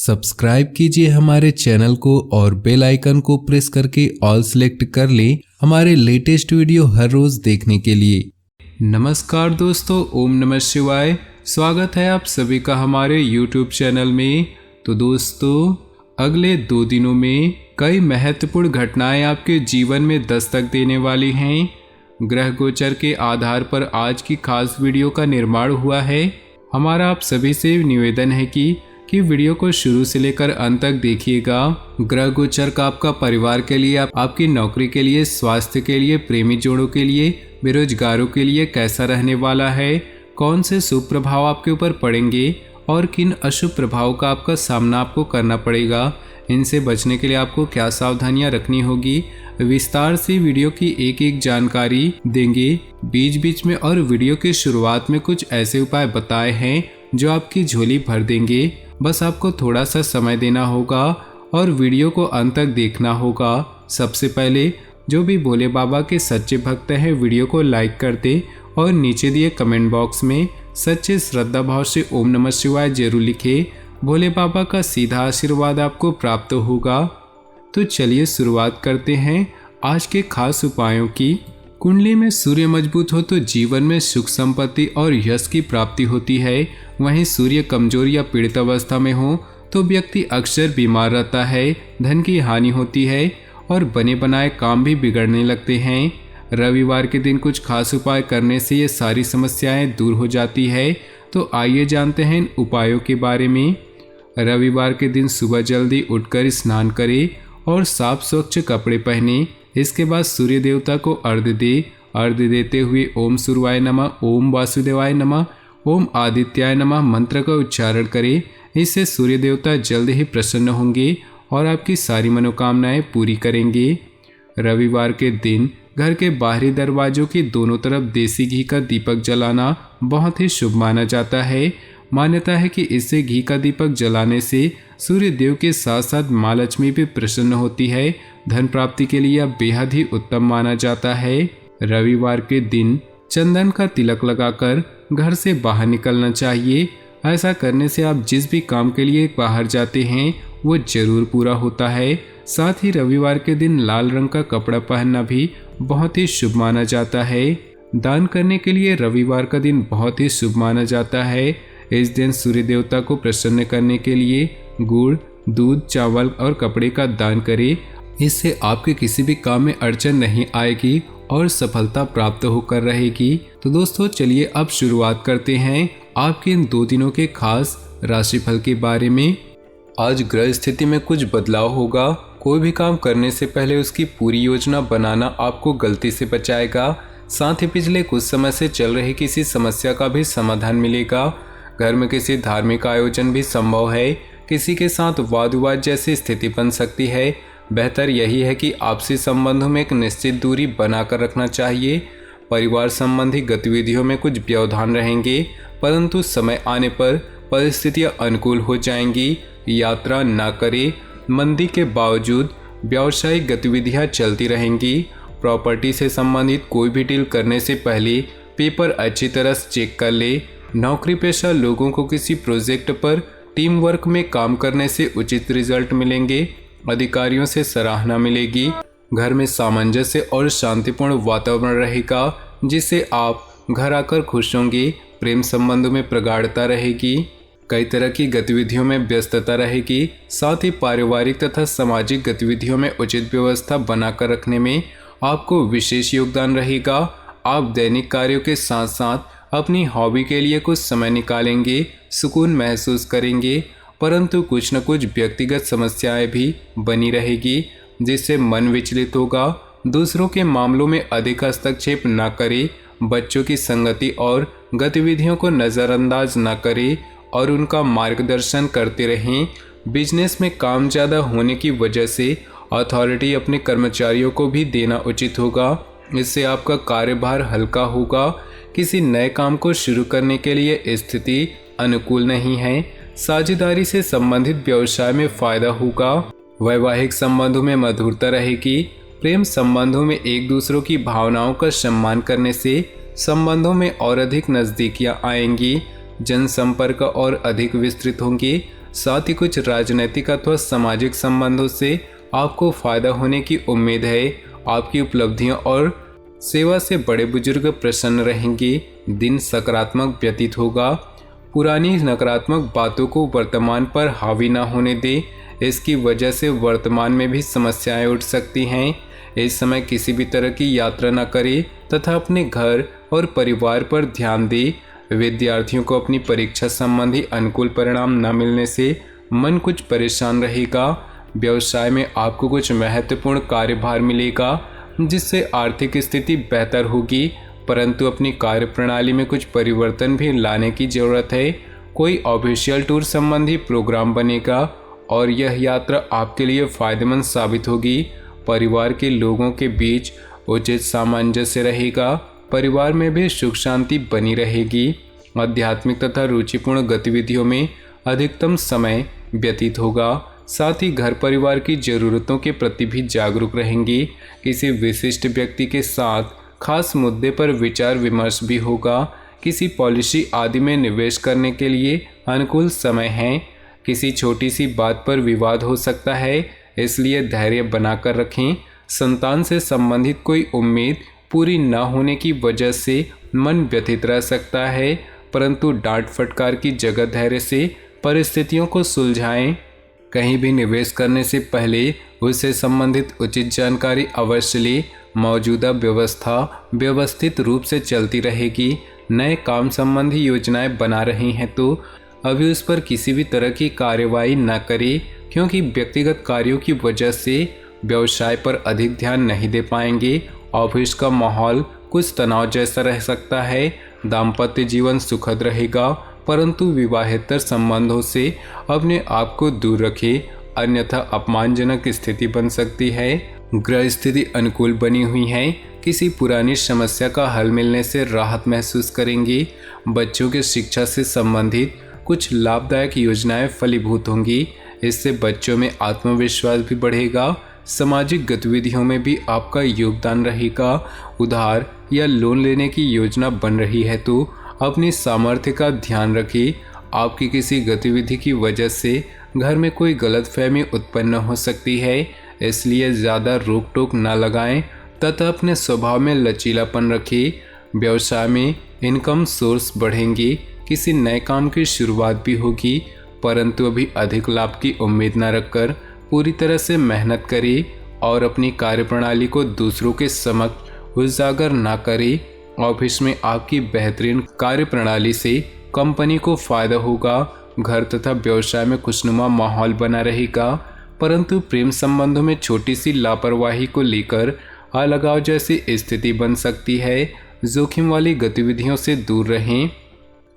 Subscribe कीजिए हमारे channel को और बेल आइकन को प्रेस करके ऑल सेलेक्ट कर लें हमारे लेटेस्ट वीडियो हर रोज देखने के लिए। नमस्कार दोस्तों, ओम नमः शिवाय। स्वागत है आप सभी का हमारे यूट्यूब चैनल में। तो दोस्तों, अगले 2 दिनों में कई महत्वपूर्ण घटनाएं आपके जीवन में दस्तक देने वाली हैं। ग्रह गोचर के आधार पर आज की खास वीडियो का निर्माण हुआ है। हमारा आप सभी से निवेदन है कि वीडियो को शुरू से लेकर अंत तक देखिएगा। ग्रह गोचर का आपका परिवार के लिए, आपकी नौकरी के लिए, स्वास्थ्य के लिए, प्रेमी जोड़ों के लिए, बेरोजगारों के लिए कैसा रहने वाला है, कौन से शुभ प्रभाव आपके ऊपर पड़ेंगे और किन अशुभ प्रभावों का आपका सामना आपको करना पड़ेगा, इनसे बचने के लिए आपको क्या सावधानियां रखनी होगी, विस्तार से वीडियो की एक एक जानकारी देंगे। बीच बीच में और वीडियो की शुरुआत में कुछ ऐसे उपाय बताए हैं जो आपकी झोली भर देंगे। बस आपको थोड़ा सा समय देना होगा और वीडियो को अंत तक देखना होगा। सबसे पहले जो भी भोले बाबा के सच्चे भक्त हैं वीडियो को लाइक कर दें और नीचे दिए कमेंट बॉक्स में सच्चे श्रद्धा भाव से ओम नमः शिवाय जरूर लिखें। भोले बाबा का सीधा आशीर्वाद आपको प्राप्त होगा। तो चलिए शुरुआत करते हैं आज के खास उपायों की। कुंडली में सूर्य मजबूत हो तो जीवन में सुख संपत्ति और यश की प्राप्ति होती है। वहीं सूर्य कमजोर या पीड़ित अवस्था में हो तो व्यक्ति अक्सर बीमार रहता है, धन की हानि होती है और बने बनाए काम भी बिगड़ने लगते हैं। रविवार के दिन कुछ खास उपाय करने से ये सारी समस्याएं दूर हो जाती है। तो आइए जानते हैं इन उपायों के बारे में। रविवार के दिन सुबह जल्दी उठकर स्नान करें और साफ स्वच्छ कपड़े पहने। इसके बाद सूर्य देवता को अर्घ्य दे। अर्घ्य देते हुए ओम सूर्याय नमः, ओम वासुदेवाय नमः, ओम आदित्याय नमः मंत्र का उच्चारण करें। इससे सूर्य देवता जल्द ही प्रसन्न होंगे और आपकी सारी मनोकामनाएं पूरी करेंगे। रविवार के दिन घर के बाहरी दरवाजों के दोनों तरफ देसी घी का दीपक जलाना बहुत ही शुभ माना जाता है। मान्यता है कि इससे घी का दीपक जलाने से सूर्य देव के साथ साथ माँ लक्ष्मी भी प्रसन्न होती है। धन प्राप्ति के लिए यह बेहद ही उत्तम माना जाता है। रविवार के दिन चंदन का तिलक लगाकर घर से बाहर निकलना चाहिए। ऐसा करने से आप जिस भी काम के लिए बाहर जाते हैं वो जरूर पूरा होता है। साथ ही रविवार के दिन लाल रंग का कपड़ा पहनना भी बहुत ही शुभ माना जाता है। दान करने के लिए रविवार का दिन बहुत ही शुभ माना जाता है। इस दिन सूर्य देवता को प्रसन्न करने के लिए गुड़, दूध, चावल और कपड़े का दान करें। इससे आपके किसी भी काम में अड़चन नहीं आएगी और सफलता प्राप्त होकर रहेगी। तो दोस्तों, चलिए अब शुरुआत करते हैं आपके इन 2 दिनों के खास राशिफल के बारे में। आज ग्रह स्थिति में कुछ बदलाव होगा। कोई भी काम करने से पहले उसकी पूरी योजना बनाना आपको गलती से बचाएगा। साथ ही पिछले कुछ समय से चल रही किसी समस्या का भी समाधान मिलेगा। घर में किसी धार्मिक आयोजन भी संभव है। किसी के साथ वाद विवाद जैसी स्थिति बन सकती है। बेहतर यही है कि आपसी संबंधों में एक निश्चित दूरी बनाकर रखना चाहिए। परिवार संबंधी गतिविधियों में कुछ व्यवधान रहेंगे, परंतु समय आने पर परिस्थितियां अनुकूल हो जाएंगी। यात्रा न करें। मंदी के बावजूद व्यावसायिक गतिविधियां चलती रहेंगी। प्रॉपर्टी से संबंधित कोई भी डील करने से पहले पेपर अच्छी तरह से चेक कर ले। नौकरी पेशा लोगों को किसी प्रोजेक्ट पर टीम वर्क में काम करने से उचित रिजल्ट मिलेंगे। अधिकारियों से सराहना मिलेगी। घर में सामंजस्य और शांतिपूर्ण वातावरण रहेगा, जिससे आप घर आकर खुश होंगे। प्रेम संबंधों में प्रगाढ़ता रहेगी। कई तरह की गतिविधियों में व्यस्तता रहेगी। साथ ही पारिवारिक तथा सामाजिक गतिविधियों में उचित व्यवस्था बनाकर रखने में आपको विशेष योगदान रहेगा। आप दैनिक कार्यों के साथ साथ अपनी हॉबी के लिए कुछ समय निकालेंगे, सुकून महसूस करेंगे, परंतु कुछ न कुछ व्यक्तिगत समस्याएं भी बनी रहेगी, जिससे मन विचलित होगा। दूसरों के मामलों में अधिक हस्तक्षेप न करें। बच्चों की संगति और गतिविधियों को नज़रअंदाज न करें और उनका मार्गदर्शन करते रहें। बिजनेस में काम ज़्यादा होने की वजह से अथॉरिटी अपने कर्मचारियों को भी देना उचित होगा। इससे आपका कार्यभार हल्का होगा। किसी नए काम को शुरू करने के लिए स्थिति अनुकूल नहीं है। साझेदारी से संबंधित व्यवसाय में फायदा होगा। वैवाहिक संबंधों में मधुरता रहेगी। प्रेम संबंधों में एक दूसरों की भावनाओं का सम्मान करने से संबंधों में और अधिक नजदीकियां आएंगी। जनसंपर्क और अधिक विस्तृत होंगे। साथ ही कुछ राजनीतिक अथवा सामाजिक संबंधों से आपको फायदा होने की उम्मीद है। आपकी उपलब्धियों और सेवा से बड़े बुजुर्ग प्रसन्न रहेंगे। दिन सकारात्मक व्यतीत होगा। पुरानी नकारात्मक बातों को वर्तमान पर हावी न होने दें, इसकी वजह से वर्तमान में भी समस्याएं उठ सकती हैं। इस समय किसी भी तरह की यात्रा न करें तथा अपने घर और परिवार पर ध्यान दें। विद्यार्थियों को अपनी परीक्षा संबंधी अनुकूल परिणाम न मिलने से मन कुछ परेशान रहेगा। व्यवसाय में आपको कुछ महत्वपूर्ण कार्यभार मिलेगा, जिससे आर्थिक स्थिति बेहतर होगी, परंतु अपनी कार्यप्रणाली में कुछ परिवर्तन भी लाने की जरूरत है। कोई ऑफिशियल टूर संबंधी प्रोग्राम बनेगा और यह यात्रा आपके लिए फायदेमंद साबित होगी। परिवार के लोगों के बीच उचित सामंजस्य रहेगा। परिवार में भी सुख शांति बनी रहेगी। आध्यात्मिक तथा रुचिपूर्ण गतिविधियों में अधिकतम समय व्यतीत होगा। साथ ही घर परिवार की जरूरतों के प्रति भी जागरूक रहेंगी। किसी विशिष्ट व्यक्ति के साथ खास मुद्दे पर विचार विमर्श भी होगा। किसी पॉलिसी आदि में निवेश करने के लिए अनुकूल समय है। किसी छोटी सी बात पर विवाद हो सकता है, इसलिए धैर्य बनाकर रखें। संतान से संबंधित कोई उम्मीद पूरी न होने की वजह से मन व्यथित रह सकता है, परंतु डांट फटकार की जगह धैर्य से परिस्थितियों को सुलझाएं। कहीं भी निवेश करने से पहले उससे संबंधित उचित जानकारी अवश्य लें। मौजूदा व्यवस्था व्यवस्थित रूप से चलती रहेगी। नए काम संबंधी योजनाएं बना रही हैं तो अभी उस पर किसी भी तरह की कार्यवाही न करें, क्योंकि व्यक्तिगत कार्यों की वजह से व्यवसाय पर अधिक ध्यान नहीं दे पाएंगे। ऑफिस का माहौल कुछ तनाव जैसा रह सकता है। दाम्पत्य जीवन सुखद रहेगा, परंतु विवाहेतर संबंधों से अपने आप को दूर रखें, अन्यथा अपमानजनक स्थिति बन सकती है। ग्रह स्थिति अनुकूल बनी हुई है। किसी पुरानी समस्या का हल मिलने से राहत महसूस करेंगी। बच्चों की शिक्षा से संबंधित कुछ लाभदायक योजनाएं फलीभूत होंगी। इससे बच्चों में आत्मविश्वास भी बढ़ेगा। सामाजिक गतिविधियों में भी आपका योगदान रहेगा। उधार या लोन लेने की योजना बन रही है तो अपनी सामर्थ्य का ध्यान रखें। आपकी किसी गतिविधि की वजह से घर में कोई गलतफहमी उत्पन्न हो सकती है, इसलिए ज़्यादा रोक टोक न लगाएं तथा अपने स्वभाव में लचीलापन रखें। व्यवसाय में इनकम सोर्स बढ़ेंगी। किसी नए काम की शुरुआत भी होगी, परंतु अभी अधिक लाभ की उम्मीद न रखकर पूरी तरह से मेहनत करें और अपनी कार्यप्रणाली को दूसरों के समक्ष उजागर न करें। ऑफिस में आपकी बेहतरीन कार्यप्रणाली से कंपनी को फायदा होगा। घर तथा व्यवसाय में खुशनुमा माहौल बना रहेगा, परंतु प्रेम संबंधों में छोटी सी लापरवाही को लेकर अलगाव जैसी स्थिति बन सकती है। जोखिम वाली गतिविधियों से दूर रहें।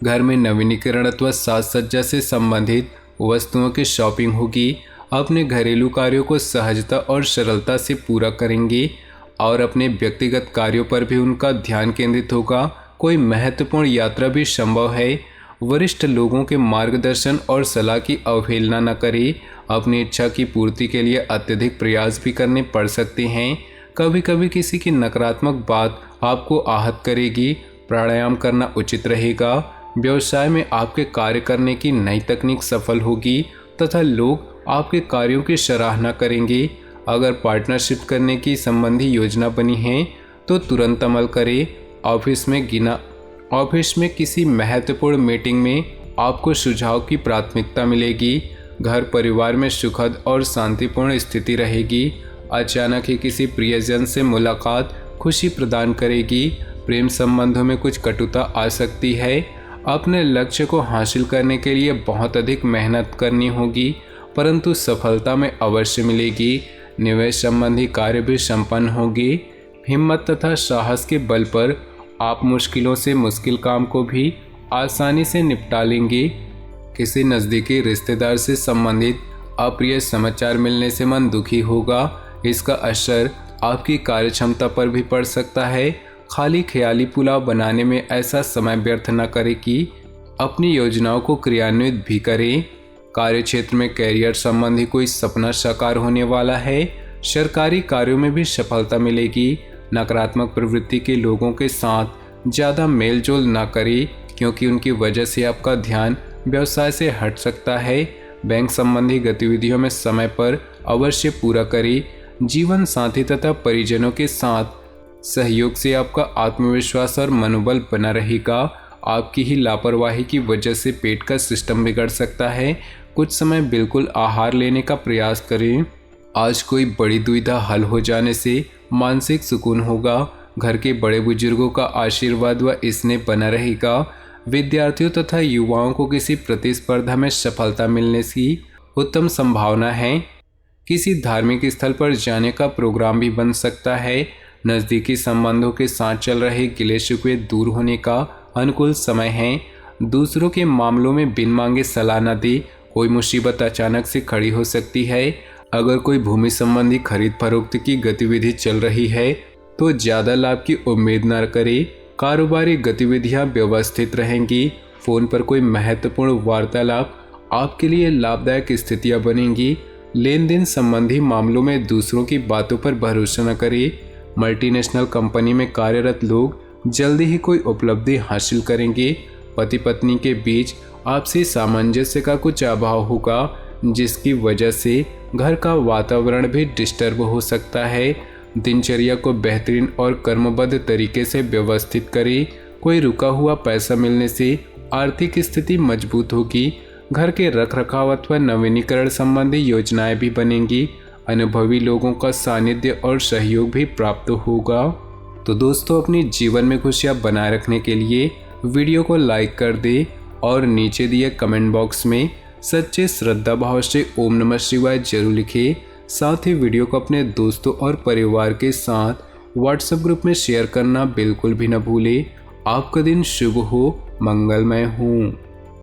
घर में नवीनीकरण अथवा साज सज्जा से संबंधित वस्तुओं की शॉपिंग होगी। अपने घरेलू कार्यों को सहजता और सरलता से पूरा करेंगे और अपने व्यक्तिगत कार्यों पर भी उनका ध्यान केंद्रित होगा। कोई महत्वपूर्ण यात्रा भी संभव है। वरिष्ठ लोगों के मार्गदर्शन और सलाह की अवहेलना न करें। अपनी इच्छा की पूर्ति के लिए अत्यधिक प्रयास भी करने पड़ सकते हैं। कभी कभी किसी की नकारात्मक बात आपको आहत करेगी। प्राणायाम करना उचित रहेगा। व्यवसाय में आपके कार्य करने की नई तकनीक सफल होगी तथा लोग आपके कार्यों की सराहना करेंगे। अगर पार्टनरशिप करने की संबंधी योजना बनी है तो तुरंत अमल करें। ऑफिस में किसी महत्वपूर्ण मीटिंग में आपको सुझाव की प्राथमिकता मिलेगी। घर परिवार में सुखद और शांतिपूर्ण स्थिति रहेगी। अचानक ही किसी प्रियजन से मुलाकात खुशी प्रदान करेगी। प्रेम संबंधों में कुछ कटुता आ सकती है। अपने लक्ष्य को हासिल करने के लिए बहुत अधिक मेहनत करनी होगी, परंतु सफलता में अवश्य मिलेगी। निवेश संबंधी कार्य भी संपन्न होगी। हिम्मत तथा साहस के बल पर आप मुश्किलों से मुश्किल काम को भी आसानी से निपटा लेंगे। किसी नज़दीकी रिश्तेदार से संबंधित अप्रिय समाचार मिलने से मन दुखी होगा। इसका असर आपकी कार्यक्षमता पर भी पड़ सकता है। खाली ख्याली पुलाव बनाने में ऐसा समय व्यर्थ न करें कि अपनी योजनाओं को क्रियान्वित भी करें। कार्यक्षेत्र में कैरियर संबंधी कोई सपना साकार होने वाला है। सरकारी कार्यों में भी सफलता मिलेगी। नकारात्मक प्रवृत्ति के लोगों के साथ ज़्यादा मेलजोल न करें, क्योंकि उनकी वजह से आपका ध्यान व्यवसाय से हट सकता है। बैंक संबंधी गतिविधियों में समय पर अवश्य पूरा करें। जीवन साथी तथा परिजनों के साथ सहयोग से आपका आत्मविश्वास और मनोबल बना रहेगा। आपकी ही लापरवाही की वजह से पेट का सिस्टम बिगड़ सकता है। कुछ समय बिल्कुल आहार लेने का प्रयास करें। आज कोई बड़ी दुविधा हल हो जाने से मानसिक सुकून होगा। घर के बड़े बुजुर्गों का आशीर्वाद व स्नेह बना रहेगा। विद्यार्थियों तथा युवाओं को किसी प्रतिस्पर्धा में सफलता मिलने की उत्तम संभावना है। किसी धार्मिक स्थल पर जाने का प्रोग्राम भी बन सकता है। नज़दीकी संबंधों के साथ चल रहे गिले शिकवे दूर होने का अनुकूल समय है। दूसरों के मामलों में बिन मांगे सलाह न दे। कोई मुसीबत अचानक से खड़ी हो सकती है। अगर कोई भूमि संबंधी खरीद फरोख्त की गतिविधि चल रही है तो ज़्यादा लाभ की उम्मीद न करें। कारोबारी गतिविधियां व्यवस्थित रहेंगी। फ़ोन पर कोई महत्वपूर्ण वार्तालाप आपके लिए लाभदायक स्थितियां बनेंगी। लेन देन संबंधी मामलों में दूसरों की बातों पर भरोसा न करें। मल्टीनेशनल कंपनी में कार्यरत लोग जल्दी ही कोई उपलब्धि हासिल करेंगे। पति पत्नी के बीच आपसी सामंजस्य का कुछ अभाव होगा, जिसकी वजह से घर का वातावरण भी डिस्टर्ब हो सकता है। दिनचर्या को बेहतरीन और कर्मबद्ध तरीके से व्यवस्थित करें। कोई रुका हुआ पैसा मिलने से आर्थिक स्थिति मजबूत होगी। घर के रखरखाव अथवा नवीनीकरण संबंधी योजनाएं भी बनेंगी। अनुभवी लोगों का सानिध्य और सहयोग भी प्राप्त होगा। तो दोस्तों, अपनी जीवन में खुशियां बनाए रखने के लिए वीडियो को लाइक कर दें और नीचे दिए कमेंट बॉक्स में सच्चे श्रद्धा भाव से ओम नमः शिवाय जरूर लिखें। साथ ही वीडियो को अपने दोस्तों और परिवार के साथ व्हाट्सएप ग्रुप में शेयर करना बिल्कुल भी न भूलें। आपका दिन शुभ हो, मंगलमय हो।